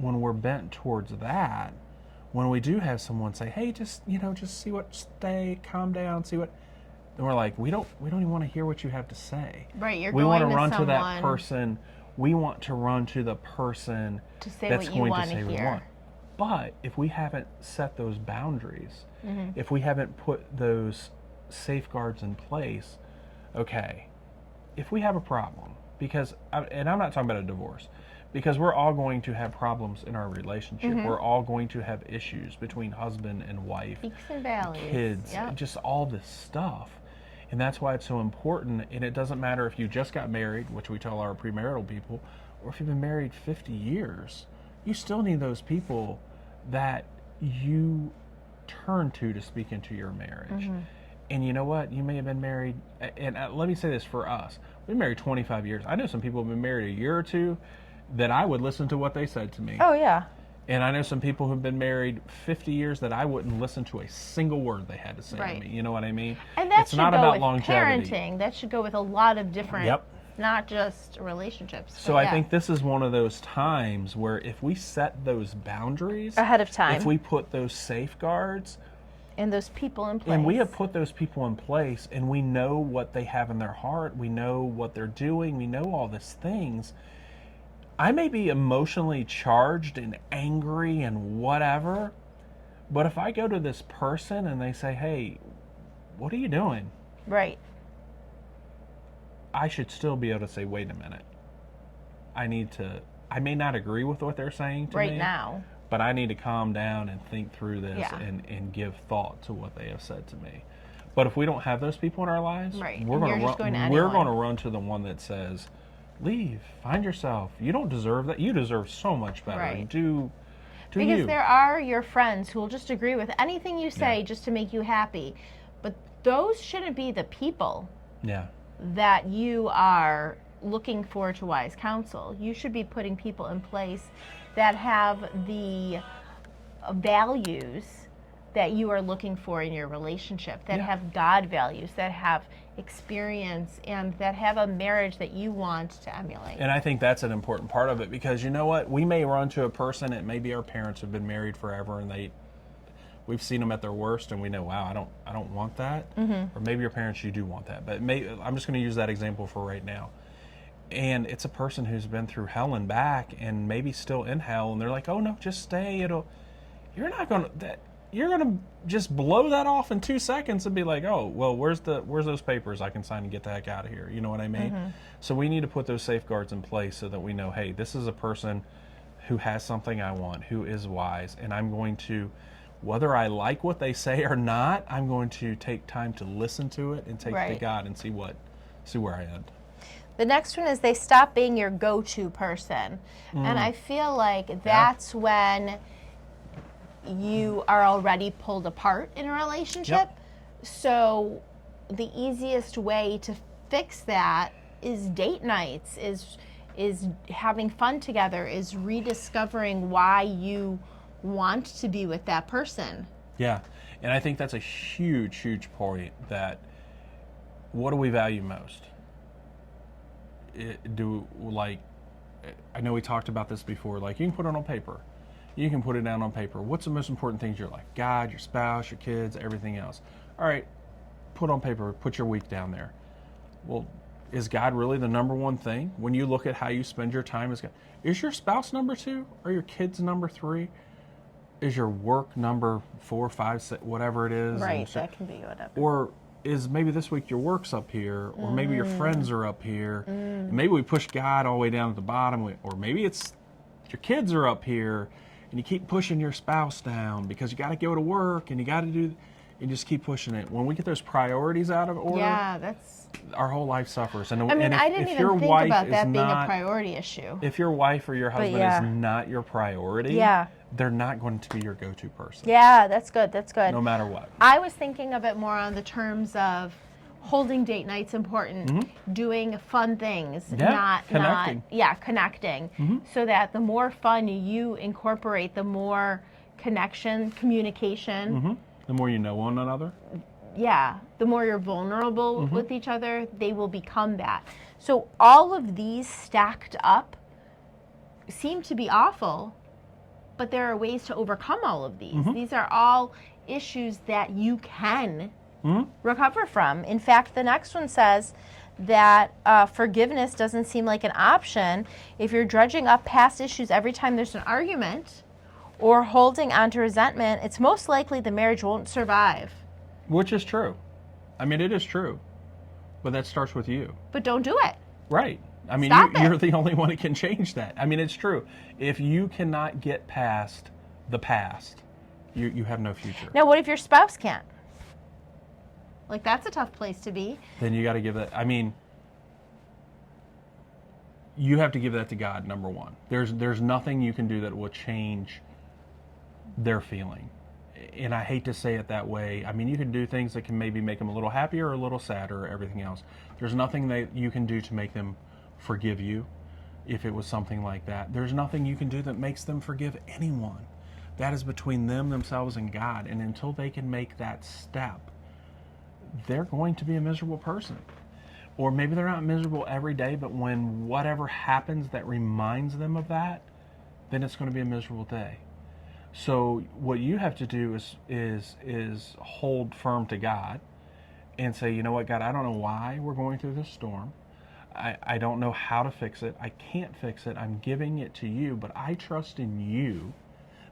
when we're bent towards that, when we do have someone say, hey, just see what, stay, calm down, see what, then we're like, we don't even want to hear what you have to say. Right, we want to run to that person. We want to run to the person to say that's what you going want to say to what we hear. want. But if we haven't set those boundaries, if we haven't put those safeguards in place, okay, if we have a problem, and I'm not talking about a divorce, because we're all going to have problems in our relationship. We're all going to have issues between husband and wife, Peaks and valleys. kids, just all this stuff. And that's why it's so important. And it doesn't matter if you just got married, which we tell our premarital people, or if you've been married 50 years, you still need those people that you turn to speak into your marriage. And you know what? You may have been married, and let me say this for us. We've been married 25 years. I know some people have been married a year or two that I would listen to what they said to me. Oh, yeah. And I know some people who've been married 50 years that I wouldn't listen to a single word they had to say to me. You know what I mean? And that it's should not go about with longevity. Parenting. That should go with a lot of different, not just relationships. So I think this is one of those times where if we set those boundaries ahead of time, if we put those safeguards, and those people in place. And we have put those people in place, and we know what they have in their heart. We know what they're doing. We know all these things. I may be emotionally charged and angry and whatever, but if I go to this person and they say, hey, what are you doing? Right. I should still be able to say, wait a minute. I may not agree with what they're saying to me. Right now. But I need to calm down and think through this and give thought to what they have said to me. But if we don't have those people in our lives, we're going to run to the one that says, leave, find yourself. You don't deserve that. You deserve so much better. Right. Because there are your friends who will just agree with anything you say just to make you happy. But those shouldn't be the people that you are looking for to wise counsel. You should be putting people in place that have the values that you are looking for in your relationship, that have God values, that have experience, and that have a marriage that you want to emulate. And I think that's an important part of it, because you know what? We may run to a person, it may be our parents who've been married forever, and we've seen them at their worst, and we know, wow, I don't want that. Or maybe your parents, you do want that. But I'm just going to use that example for right now. And it's a person who's been through hell and back, and maybe still in hell, and they're like, "Oh no, just stay. You're gonna just blow that off in 2 seconds and be like, oh well, where's those papers I can sign and get the heck out of here? You know what I mean? So we need to put those safeguards in place so that we know, hey, this is a person who has something I want, who is wise, and I'm going to, whether I like what they say or not, I'm going to take time to listen to it and take it to God and see where I end. The next one is they stop being your go-to person. And I feel like that's when you are already pulled apart in a relationship. So the easiest way to fix that is date nights, is having fun together, is rediscovering why you want to be with that person. Yeah. And I think that's a huge, huge point, that what do we value most? I know we talked about this before, like you can put it on paper. You can put it down on paper. What's the most important things in your life? God, your spouse, your kids, everything else. All right, put on paper, put your week down there. Well, is God really the number one thing? When you look at how you spend your time, is your spouse number 2? Are your kids number 3? Is your work number 4, 5, 6, whatever it is? Right, that can be whatever. Or is maybe this week your work's up here, or maybe your friends are up here, and maybe we push God all the way down at the bottom, or maybe it's your kids are up here, and you keep pushing your spouse down because you got to go to work and you got to do, and just keep pushing it. When we get those priorities out of order, our whole life suffers. And I didn't even think about that being a priority issue. If your wife or your husband is not your priority, they're not going to be your go-to person. Yeah, that's good. That's good. No matter what. I was thinking of it more on the terms of holding date nights important, doing fun things, connecting. Connecting. So that the more fun you incorporate, the more connection, communication. The more you know one another. Yeah, the more you're vulnerable with each other, they will become that. So all of these stacked up seem to be awful, but there are ways to overcome all of these. These are all issues that you can recover from. In fact, the next one says that forgiveness doesn't seem like an option if you're dredging up past issues every time there's an argument or holding on to resentment. It's most likely the marriage won't survive. Which is true. I mean, it is true. But that starts with you. But don't do it. Right. I mean, you're the only one that can change that. I mean, it's true. If you cannot get past the past, you have no future. Now, what if your spouse can't? Like, that's a tough place to be. Then you got to give that, I mean, you have to give that to God, number one. There's nothing you can do that will change their feeling. And I hate to say it that way. I mean, you can do things that can maybe make them a little happier or a little sadder or everything else. There's nothing that you can do to make them forgive you if it was something like that. There's nothing you can do that makes them forgive anyone. That is between them, themselves, and God. And until they can make that step, they're going to be a miserable person. Or maybe they're not miserable every day, but when whatever happens that reminds them of that, then it's going to be a miserable day. So what you have to do is hold firm to God and say, you know what, God, I don't know why we're going through this storm. I don't know how to fix it. I can't fix it. I'm giving it to you, but I trust in you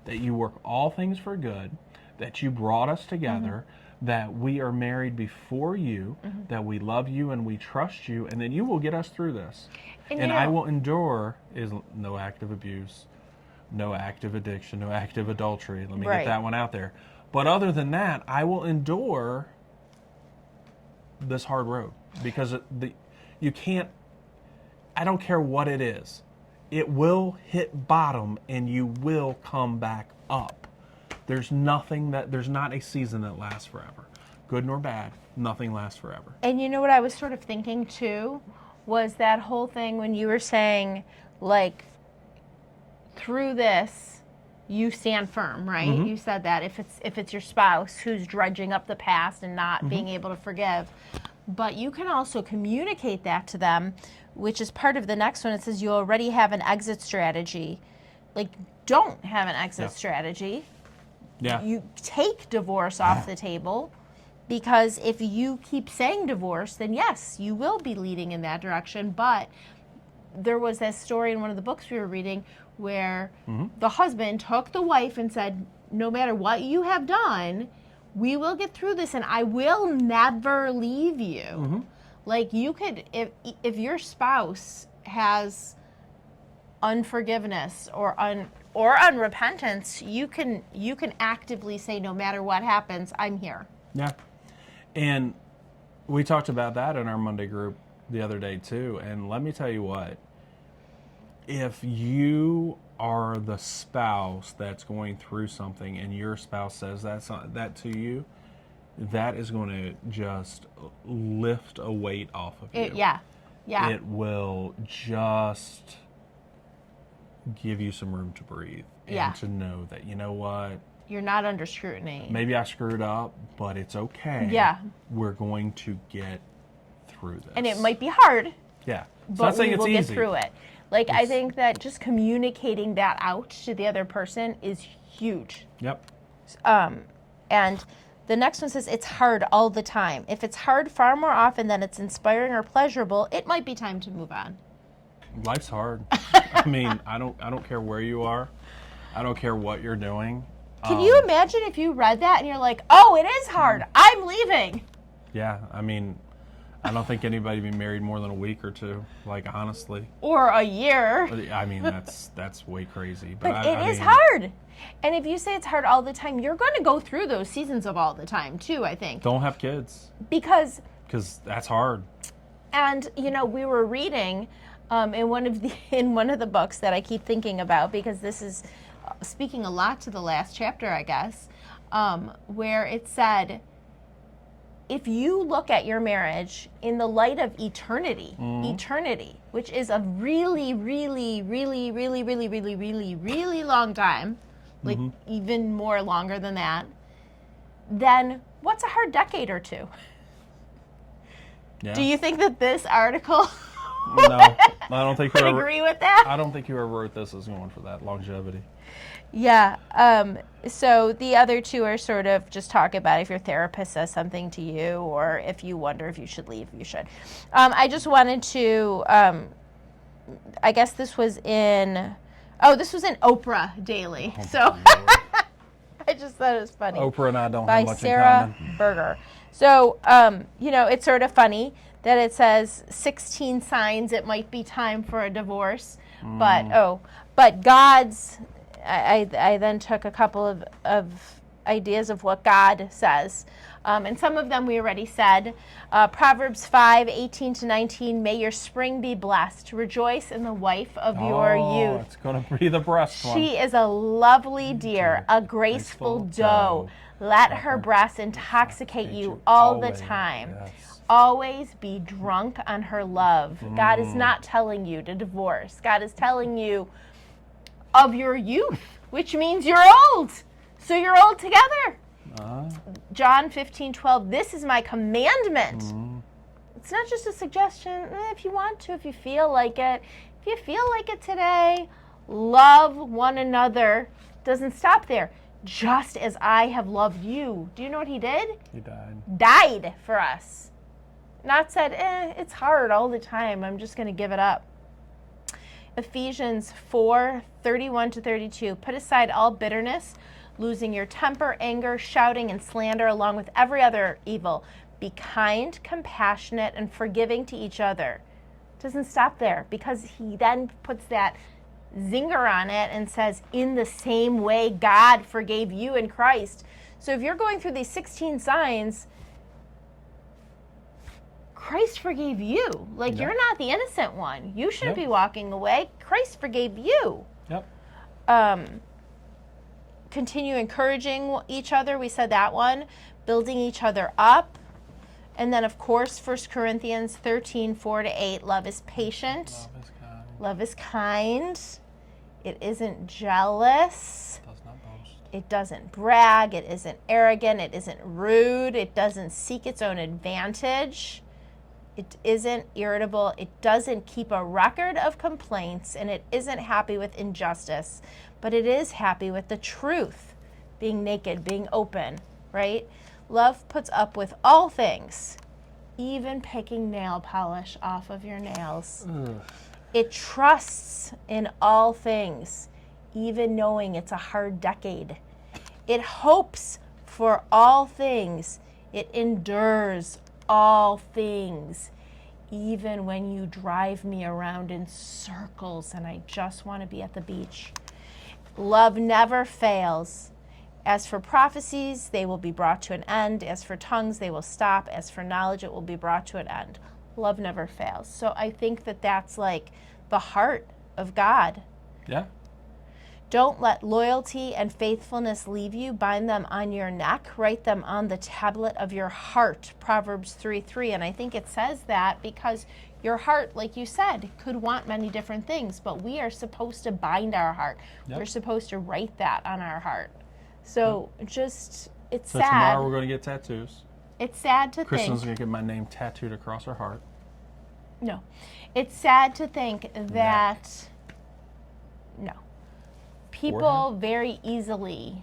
that you work all things for good, that you brought us together, that we are married before you, that we love you and we trust you, and then you will get us through this. And I will endure is no active abuse, no active addiction, no active adultery. Let me get that one out there. But other than that, I will endure this hard road because you can't, I don't care what it is. It will hit bottom and you will come back up. There's not a season that lasts forever. Good nor bad, nothing lasts forever. And you know what I was sort of thinking too, was that whole thing when you were saying, like, through this, you stand firm, right? You said that if it's your spouse who's dredging up the past and not being able to forgive. But you can also communicate that to them, which is part of the next one. It says you already have an exit strategy. Like, don't have an exit strategy. Yeah. You take divorce off the table, because if you keep saying divorce, then yes, you will be leading in that direction. But there was that story in one of the books we were reading where the husband took the wife and said, no matter what you have done, we will get through this and I will never leave you. Like, you could, if your spouse has unforgiveness or unrepentance, you can actively say, no matter what happens, I'm here. Yeah. And we talked about that in our Monday group the other day too. And let me tell you what, if you are the spouse that's going through something and your spouse says that to you, that is going to just lift a weight off of you. Yeah. It will just give you some room to breathe and to know that, you know what? You're not under scrutiny. Maybe I screwed up, but it's okay. Yeah. We're going to get through this. And it might be hard. Yeah. So But I'm saying we it's will easy. get through it. Like, I think that just communicating that out to the other person is huge. Yep. And the next one says, it's hard all the time. If it's hard far more often than it's inspiring or pleasurable, it might be time to move on. Life's hard. I mean, I don't care where you are. I don't care what you're doing. Can you imagine if you read that and you're like, oh, it is hard. I'm leaving. Yeah, I mean, I don't think anybody be married more than a week or two, like, honestly. Or a year. I mean, that's way crazy. But it is hard. And if you say it's hard all the time, you're going to go through those seasons of all the time, too, I think. Don't have kids. Because that's hard. And, you know, we were reading in one of the books that I keep thinking about, because this is speaking a lot to the last chapter, I guess, where it said, if you look at your marriage in the light of eternity, which is a really, really, really, really, really, really, really, really long time, like even more longer than that, then what's a hard decade or two? Yeah. Do you think that this article No, I don't think would agree with that? I don't think whoever wrote this is going for that longevity. Yeah. So the other two are sort of just talk about if your therapist says something to you, or if you wonder if you should leave, you should. I just wanted to, I guess this was in Oprah Daily. Oh, so I just thought it was funny. Oprah and I don't By have much Sarah in common. Berger. So, you know, it's sort of funny that it says 16 signs it might be time for a divorce. But God's, I then took a couple of ideas of what God says. And some of them we already said. Proverbs 5:18-19, may your spring be blessed. Rejoice in the wife of your youth. It's going to be the breast one. She is a lovely deer, a graceful doe. Let her breasts intoxicate you all the time. Yes. Always be drunk on her love. God is not telling you to divorce. God is telling you of your youth, which means you're old. So you're old together. John 15:12, this is my commandment. It's not just a suggestion. If you want to, if you feel like it. If you feel like it today, love one another. Doesn't stop there. Just as I have loved you. Do you know what he did? He died. Died for us. Not said, it's hard all the time. I'm just going to give it up. Ephesians 4:31-32. Put aside all bitterness, losing your temper, anger, shouting, and slander, along with every other evil. Be kind, compassionate, and forgiving to each other. Doesn't stop there, because he then puts that zinger on it and says, in the same way God forgave you in Christ. So if you're going through these 16 signs, Christ forgave you. Like, you're not the innocent one. You shouldn't be walking away. Christ forgave you. Yep. Continue encouraging each other. We said that one. Building each other up. And then, of course, 1 Corinthians 13:4-8. Love is patient. Love is kind. Love is kind. It isn't jealous. Does not boast. It doesn't brag. It isn't arrogant. It isn't rude. It doesn't seek its own advantage. It isn't irritable. It doesn't keep a record of complaints, and it isn't happy with injustice, but it is happy with the truth, being naked, being open, right? Love puts up with all things, even picking nail polish off of your nails. It trusts in all things, even knowing it's a hard decade. It hopes for all things. It endures all things, even when you drive me around in circles and I just want to be at the beach. Love never fails. As for prophecies, they will be brought to an end. As for tongues, they will stop. As for knowledge, it will be brought to an end. Love never fails. So I think that that's like the heart of God. Yeah. Don't let loyalty and faithfulness leave you. Bind them on your neck. Write them on the tablet of your heart. Proverbs 3:3. And I think it says that because your heart, like you said, could want many different things, but we are supposed to bind our heart. Yep. We're supposed to write that on our heart. So just, it's So sad. tomorrow we're going to get tattoos. It's sad to Kristen's think. going to get my name tattooed across her heart. No. It's sad to think that, no. People very easily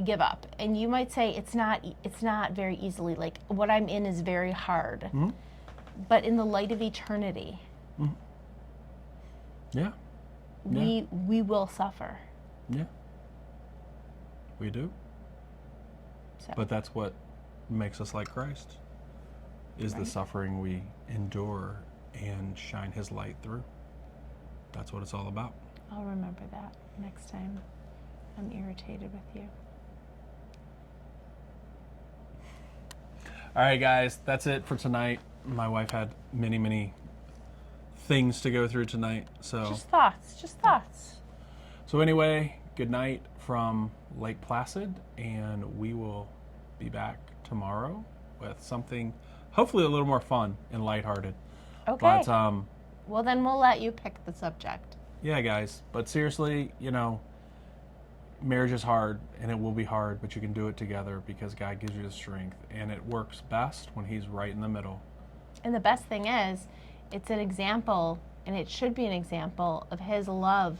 give up. And you might say it's not very easily. Like, what I'm in is very hard. Mm-hmm. But in the light of eternity, Yeah. we will suffer. Yeah. We do. So. But that's what makes us like Christ, is the suffering we endure and shine his light through. That's what it's all about. I'll remember that next time I'm irritated with you. All right, guys, that's it for tonight. My wife had many, many things to go through tonight. Just thoughts. So anyway, good night from Lake Placid, and we will be back tomorrow with something hopefully a little more fun and lighthearted. Okay. But well, then we'll let you pick the subject. yeah, guys. But seriously, marriage is hard, and it will be hard, but you can do it together because God gives you the strength, and it works best when he's right in the middle. And the best thing is, it's an example, and it should be an example of his love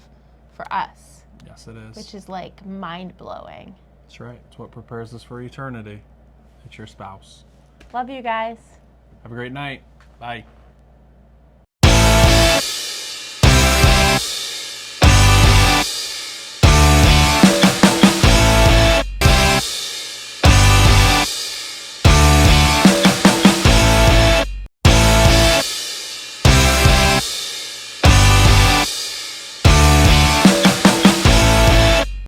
for us. Yes, it is. Which is like mind-blowing. That's right. It's what prepares us for eternity. It's your spouse. Love you guys. Have a great night. Bye.